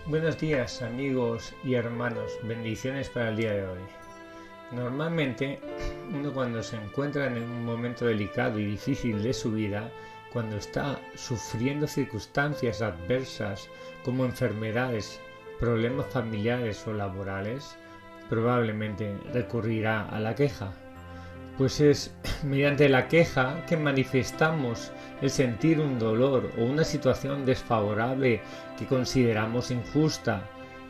Buenos días amigos y hermanos, bendiciones para el día de hoy. Normalmente uno cuando se encuentra en un momento delicado y difícil de su vida, cuando está sufriendo circunstancias adversas como enfermedades, problemas familiares o laborales, probablemente recurrirá a la queja. Pues es mediante la queja que manifestamos el sentir un dolor o una situación desfavorable que consideramos injusta.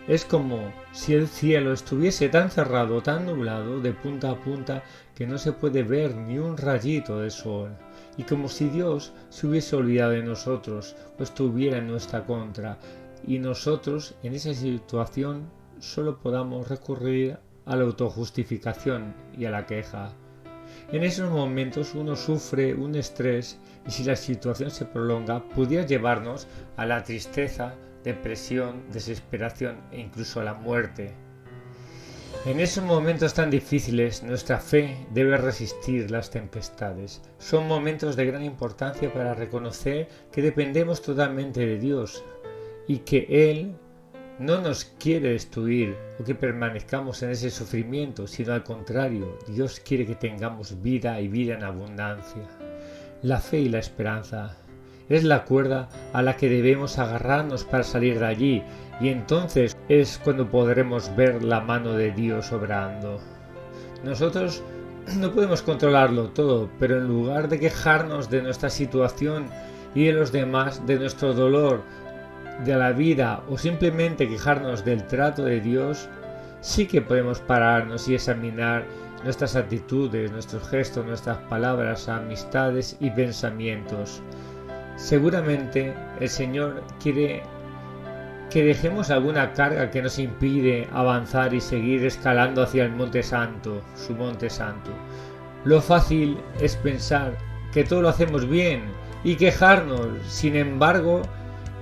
Es como si el cielo estuviese tan cerrado, tan nublado de punta a punta que no se puede ver ni un rayito de sol, y como si Dios se hubiese olvidado de nosotros o estuviera en nuestra contra, y nosotros en esa situación solo podamos recurrir a la autojustificación y a la queja. En esos momentos uno sufre un estrés y si la situación se prolonga pudiera llevarnos a la tristeza, depresión, desesperación e incluso a la muerte. En esos momentos tan difíciles nuestra fe debe resistir las tempestades. Son momentos de gran importancia para reconocer que dependemos totalmente de Dios y que Él no nos quiere destruir o que permanezcamos en ese sufrimiento, sino al contrario, Dios quiere que tengamos vida y vida en abundancia. La fe y la esperanza es la cuerda a la que debemos agarrarnos para salir de allí, y entonces es cuando podremos ver la mano de Dios obrando. Nosotros no podemos controlarlo todo, pero en lugar de quejarnos de nuestra situación y de los demás, de nuestro dolor, de la vida o simplemente quejarnos del trato de Dios, sí que podemos pararnos y examinar nuestras actitudes, nuestros gestos, nuestras palabras, amistades y pensamientos. Seguramente el Señor quiere que dejemos alguna carga que nos impide avanzar y seguir escalando hacia el Monte Santo, su Monte Santo. Lo fácil es pensar que todo lo hacemos bien y quejarnos, sin embargo,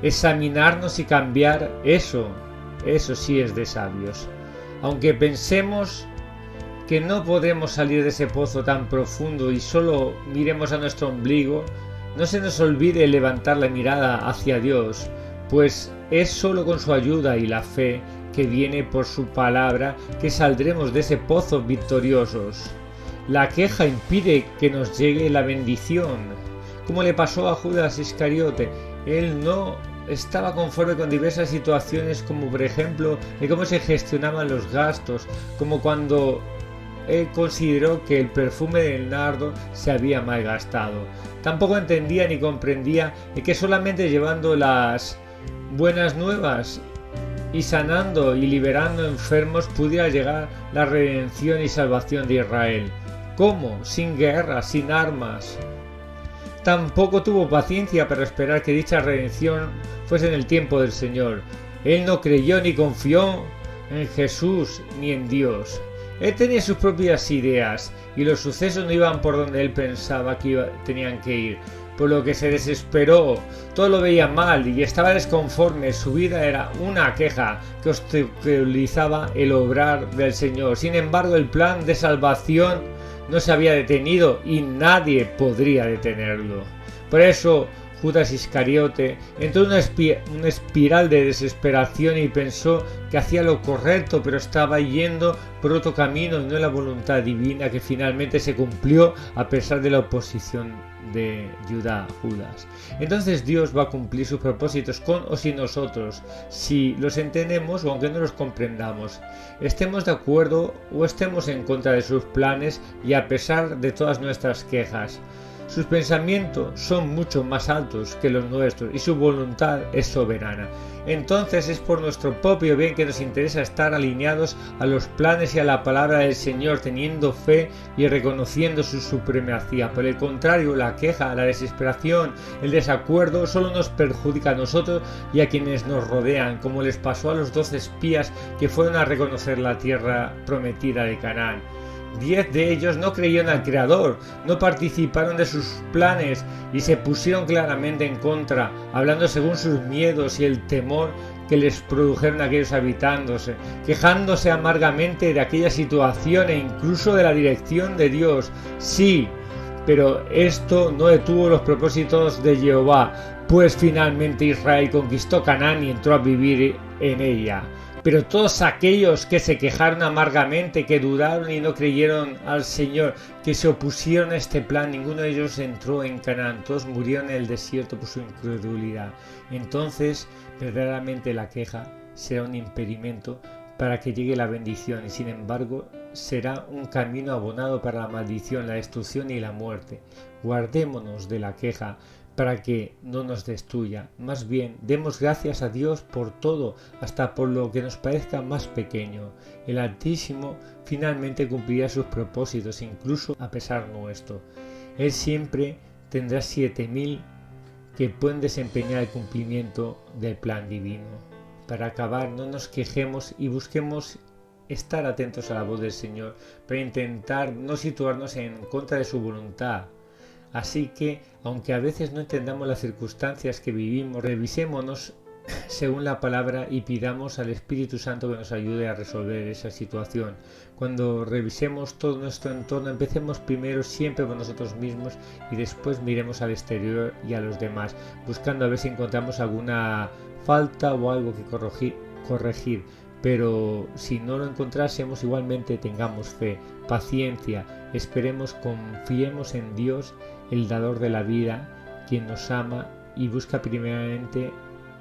examinarnos y cambiar, eso sí es de sabios. Aunque pensemos que no podemos salir de ese pozo tan profundo y solo miremos a nuestro ombligo, no se nos olvide levantar la mirada hacia Dios, pues es solo con su ayuda y la fe que viene por su palabra que saldremos de ese pozo victoriosos. La queja impide que nos llegue la bendición, como le pasó a Judas Iscariote. Él no estaba conforme con diversas situaciones, como por ejemplo de cómo se gestionaban los gastos, como cuando él consideró que el perfume del nardo se había malgastado. Tampoco entendía ni comprendía que solamente llevando las buenas nuevas y sanando y liberando enfermos pudiera llegar la redención y salvación de Israel. ¿Cómo? Sin guerra, sin armas. Tampoco tuvo paciencia para esperar que dicha redención fuese en el tiempo del Señor. Él no creyó ni confió en Jesús ni en Dios. Él tenía sus propias ideas y los sucesos no iban por donde él pensaba que tenían que ir, por lo que se desesperó, todo lo veía mal y estaba desconforme. Su vida era una queja que obstaculizaba el obrar del Señor. Sin embargo, el plan de salvación no se había detenido y nadie podría detenerlo. Por eso Judas Iscariote entró en una espiral de desesperación y pensó que hacía lo correcto, pero estaba yendo por otro camino y no la voluntad divina, que finalmente se cumplió a pesar de la oposición de Judas. Entonces Dios va a cumplir sus propósitos con o sin nosotros, si los entendemos o aunque no los comprendamos, estemos de acuerdo o estemos en contra de sus planes y a pesar de todas nuestras quejas. Sus pensamientos son mucho más altos que los nuestros y su voluntad es soberana. Entonces es por nuestro propio bien que nos interesa estar alineados a los planes y a la palabra del Señor, teniendo fe y reconociendo su supremacía. Por el contrario, la queja, la desesperación, el desacuerdo solo nos perjudica a nosotros y a quienes nos rodean, como les pasó a los 12 espías que fueron a reconocer la tierra prometida de Canaán. 10 de ellos no creyeron al Creador, no participaron de sus planes y se pusieron claramente en contra, hablando según sus miedos y el temor que les produjeron aquellos habitándose, quejándose amargamente de aquella situación e incluso de la dirección de Dios. Sí, pero esto no detuvo los propósitos de Jehová, Pues finalmente Israel conquistó Canaán y entró a vivir en ella. Pero todos aquellos que se quejaron amargamente, que dudaron y no creyeron al Señor, que se opusieron a este plan, ninguno de ellos entró en Canaán. Todos murieron en el desierto por su incredulidad. Entonces, verdaderamente la queja será un impedimento para que llegue la bendición y sin embargo será un camino abonado para la maldición, la destrucción y la muerte. Guardémonos de la queja para que no nos destruya. Más bien, demos gracias a Dios por todo, hasta por lo que nos parezca más pequeño. El Altísimo finalmente cumplirá sus propósitos, incluso a pesar nuestro. Él siempre tendrá 7000 que pueden desempeñar el cumplimiento del plan divino. Para acabar, no nos quejemos y busquemos estar atentos a la voz del Señor, para intentar no situarnos en contra de su voluntad. Así que, aunque a veces no entendamos las circunstancias que vivimos, revisémonos según la palabra y pidamos al Espíritu Santo que nos ayude a resolver esa situación. Cuando revisemos todo nuestro entorno, empecemos primero siempre por nosotros mismos y después miremos al exterior y a los demás, buscando a ver si encontramos alguna falta o algo que corregir. Pero si no lo encontrásemos, igualmente tengamos fe, paciencia, esperemos, confiemos en Dios, el dador de la vida, quien nos ama y busca primeramente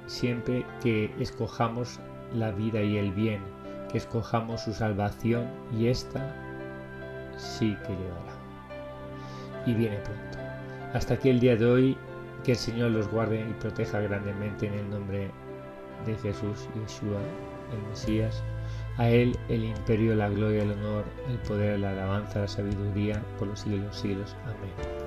siempre que escojamos la vida y el bien, que escojamos su salvación, y esta sí que llegará y viene pronto. Hasta aquí el día de hoy. Que el Señor los guarde y proteja grandemente en el nombre de Jesús, Yeshua, el Mesías. A Él el imperio, la gloria, el honor, el poder, la alabanza, la sabiduría por los siglos de los siglos. Amén.